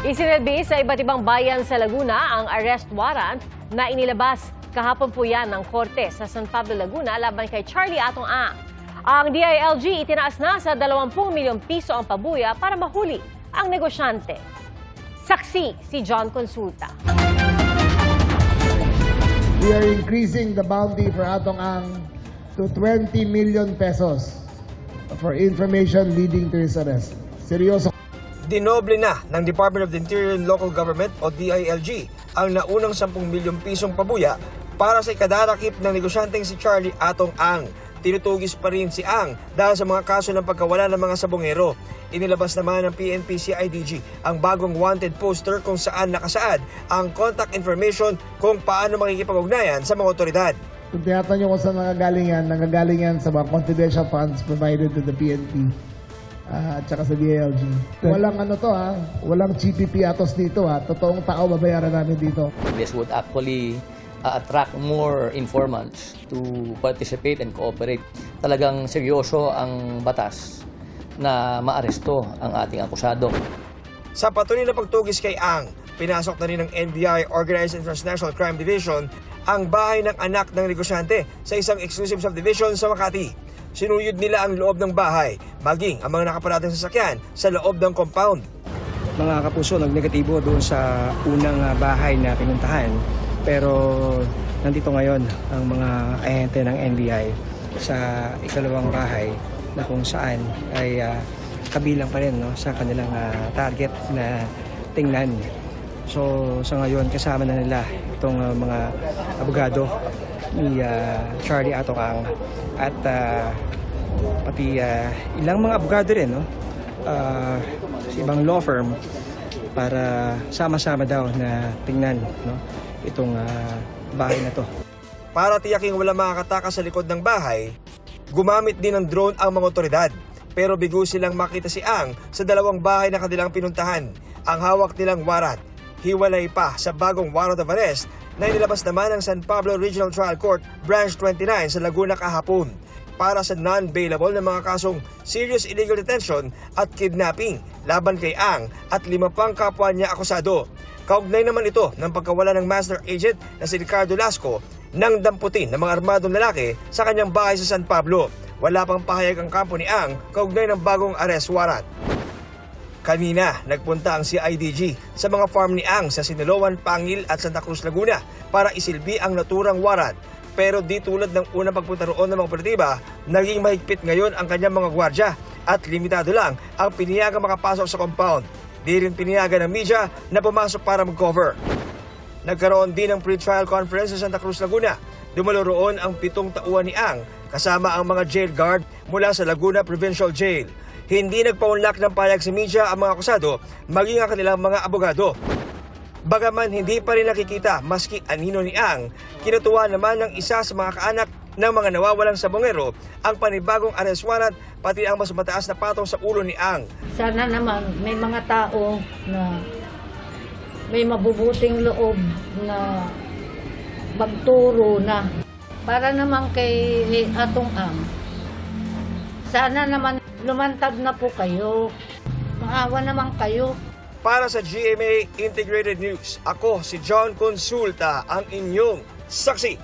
Isinilbi sa iba't ibang bayan sa Laguna ang arrest warrant na inilabas kahapon po yan ng korte sa San Pablo, Laguna laban kay Charlie Atong Ang. Ang DILG itinaas na sa 20 milyong piso ang pabuya para mahuli ang negosyante. Saksi si John Consulta. We are increasing the bounty for Atong Ang to 20 million pesos for information leading to his arrest. Seryoso. Dinoble na ng Department of the Interior and Local Government o DILG ang naunang 10 milyong pisong pabuya para sa ikadarakip ng negosyanteng si Charlie Atong Ang. Tinutugis pa rin si Ang dahil sa mga kaso ng pagkawala ng mga sabongero. Inilabas naman ng PNP-CIDG ang bagong wanted poster kung saan nakasaad ang contact information kung paano makikipag-ugnayan sa mga otoridad. Kung tinatanong nyo kung saan nanggagaling yan sa mga confidential funds provided to the PNP at saka sa DILG. Walang walang GPP atos dito Totoong tao babayaran namin dito. This would actually attract more informants to participate and cooperate. Talagang seryoso ang batas na maaresto ang ating akusado. Sa patuloy na pagtugis kay Ang, pinasok na rin ng NBI Organized and Transnational Crime Division ang bahay ng anak ng negosyante sa isang exclusive subdivision sa Makati. Sinuyod nila ang loob ng bahay, maging ang mga nakaparating sasakyan sa loob ng compound. Mga kapuso, nagnegatibo doon sa unang bahay na pinuntahan. Pero nandito ngayon ang mga ahente ng NBI sa ikalawang bahay na kung saan ay kabilang pa rin sa kanilang target na tingnan. So sa ngayon kasama na nila itong mga abogado ni Charlie Atong Ang at pati ilang mga abogado rin sa ibang law firm para sama-sama daw na tingnan itong bahay na to. Para tiyaking wala makakatakas sa likod ng bahay, gumamit din ng drone ang mga otoridad. Pero bigo silang makita si Ang sa dalawang bahay na kanilang pinuntahan. Ang hawak nilang warrant, hiwalay pa sa bagong warrant of arrest na inilabas naman ng San Pablo Regional Trial Court Branch 29 sa Laguna kahapon para sa non-bailable na mga kasong serious illegal detention at kidnapping laban kay Ang at 5 pang kapwa niya akusado. Kaugnay naman ito ng pagkawala ng master agent na si Ricardo Lasco nang damputin ng mga armadong lalaki sa kanyang bahay sa San Pablo. Wala pang pahayag ang kampo ni Ang kaugnay ng bagong arrest warrant. Kanina, nagpunta ang CIDG sa mga farm ni Ang sa Siniloan, Pangil at Santa Cruz, Laguna para isilbi ang naturang warrant. Pero di tulad ng unang pagpunta roon ng mga operatiba, naging mahigpit ngayon ang kanyang mga gwardya at limitado lang ang piniyagang makapasok sa compound. Di rin piniyagan ng media na pumasok para mag-cover. Nagkaroon din ng pre-trial conference sa Santa Cruz, Laguna. Dumalo roon ang 7 tauhan ni Ang kasama ang mga jail guard mula sa Laguna Provincial Jail. Hindi nagpaunlak ng payag sa media ang mga akusado maging ang kanilang mga abogado. Bagaman hindi pa rin nakikita maski anino ni Ang, kinutuwa naman ng isa sa mga kaanak ng mga nawawalang sabongero ang panibagong arrest warrant pati ang mas mataas na patong sa ulo ni Ang. Sana naman may mga tao na may mabubuting loob na magturo na para naman kay Atong Ang. Sana naman lumantad na po kayo. Maawa naman kayo. Para sa GMA Integrated News, ako si John Consulta, ang inyong saksi.